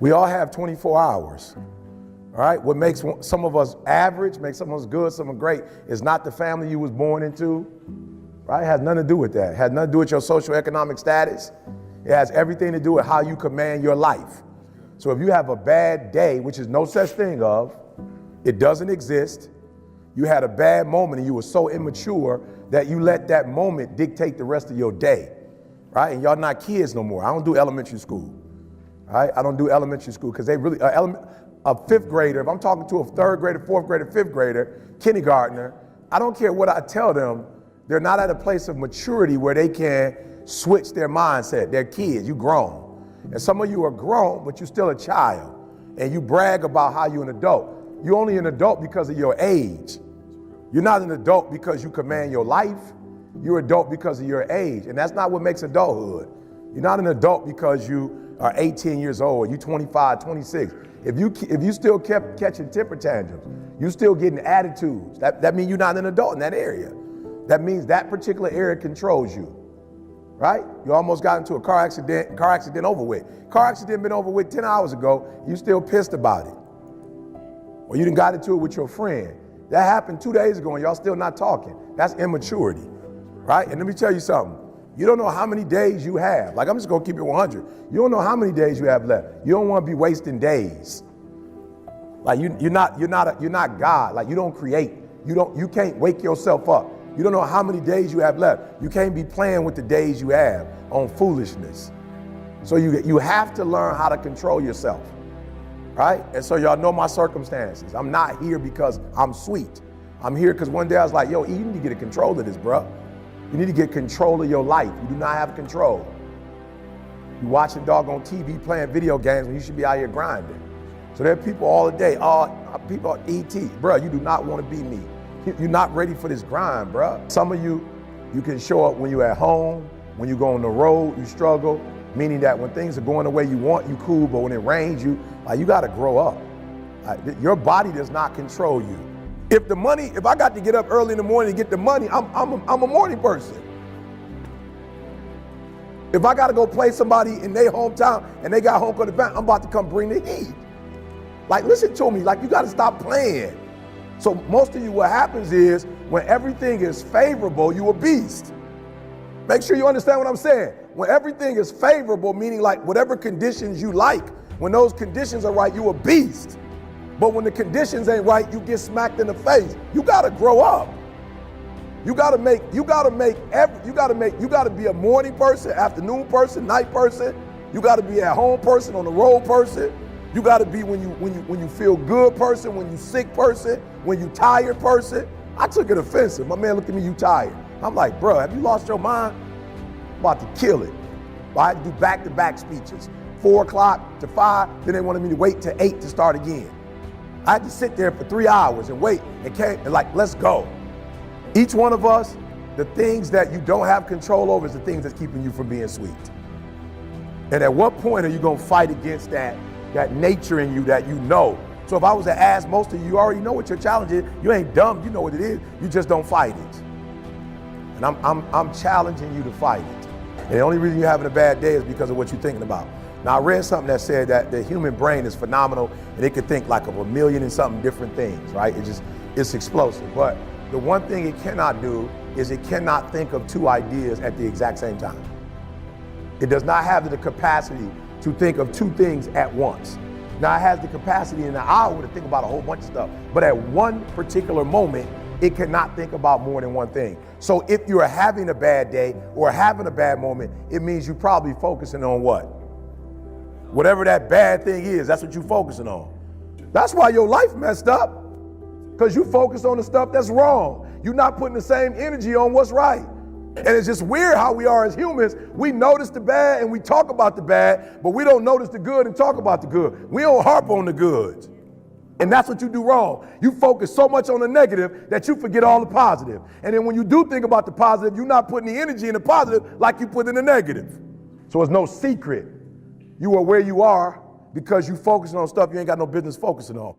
We all have 24 hours. All right, what makes some of us average, makes some of us good, some of us great, is not the family you was born into, right? It has nothing to do with that. It has nothing to do with your socioeconomic status. It has everything to do with how you command your life. So if you have a bad day, which is no such thing of, it doesn't exist, you had a bad moment and you were so immature that you let that moment dictate the rest of your day, right? And y'all not kids no more. I don't do elementary school, right? I don't do elementary school because they really, a fifth grader, if I'm talking to a third grader, fourth grader, fifth grader, kindergartner, I don't care what I tell them, they're not at a place of maturity where they can switch their mindset. They're kids, you grown. And some of you are grown, but you're still a child. And you brag about how you're an adult. You're only an adult because of your age. You're not an adult because you command your life. You're an adult because of your age. And that's not what makes adulthood. You're not an adult because you are 18 years old, you're 25, 26. If you still kept catching temper tantrums, you still getting attitudes, that means you're not an adult in that area. That means that particular area controls you, right? You almost got into a car accident over with. Car accident been over with 10 hours ago, you still pissed about it. Or you done got into it with your friend. That happened 2 days ago and y'all still not talking. That's immaturity, right? And let me tell you something. You don't know how many days you have. Like, I'm just gonna keep it 100. You don't know how many days you have left. You don't wanna be wasting days. Like you're not God. Like you don't create. You can't wake yourself up. You don't know how many days you have left. You can't be playing with the days you have on foolishness. So you have to learn how to control yourself, right? And so y'all know my circumstances. I'm not here because I'm sweet. I'm here because one day I was like, yo, E, you need to get a control of this, bro. You need to get control of your life. You do not have control. You watching doggone TV playing video games when you should be out here grinding. So there are people all the day, people are ET. Bro, you do not want to be me. You're not ready for this grind, bro. Some of you can show up when you're at home, when you go on the road, you struggle, meaning that when things are going the way you want, you cool, but when it rains, you got to grow up. Your body does not control you. If I got to get up early in the morning to get the money, I'm a morning person. If I got to go play somebody in their hometown and they got home court advantage, I'm about to come bring the heat. Like, listen to me, like you got to stop playing. So most of you, what happens is when everything is favorable, you a beast. Make sure you understand what I'm saying. When everything is favorable, meaning like whatever conditions you like, when those conditions are right, you a beast. But when the conditions ain't right, you get smacked in the face. You gotta grow up. You gotta be a morning person, afternoon person, night person. You gotta be at home person, on the road person. You gotta be when you feel good person, when you sick person, when you tired person. I took it offensive. My man looked at me, you tired. I'm like, bro, have you lost your mind? I'm about to kill it. I had to do back-to-back speeches. 4 o'clock to 5, then they wanted me to wait till 8 to start again. I had to sit there for 3 hours and wait and like, let's go. Each one of us, the things that you don't have control over is the things that's keeping you from being sweet. And at what point are you gonna fight against that nature in you that you know? So if I was to ask most of you, you already know what your challenge is. You ain't dumb, you know what it is. You just don't fight it. And I'm challenging you to fight it. And the only reason you're having a bad day is because of what you're thinking about. Now, I read something that said that the human brain is phenomenal and it can think like of 1 million and something different things, right? It's explosive. But the one thing it cannot do is it cannot think of 2 ideas at the exact same time. It does not have the capacity to think of 2 things at once. Now, it has the capacity in an hour to think about a whole bunch of stuff, but at one particular moment, it cannot think about more than one thing. So if you're having a bad day or having a bad moment, it means you're probably focusing on what? Whatever that bad thing is, that's what you're focusing on. That's why your life messed up, because you focus on the stuff that's wrong. You're not putting the same energy on what's right. And it's just weird how we are as humans. We notice the bad and we talk about the bad, but we don't notice the good and talk about the good. We don't harp on the good. And that's what you do wrong. You focus so much on the negative that you forget all the positive. And then when you do think about the positive, you're not putting the energy in the positive like you put in the negative. So it's no secret. You are where you are because you focusing on stuff you ain't got no business focusing on.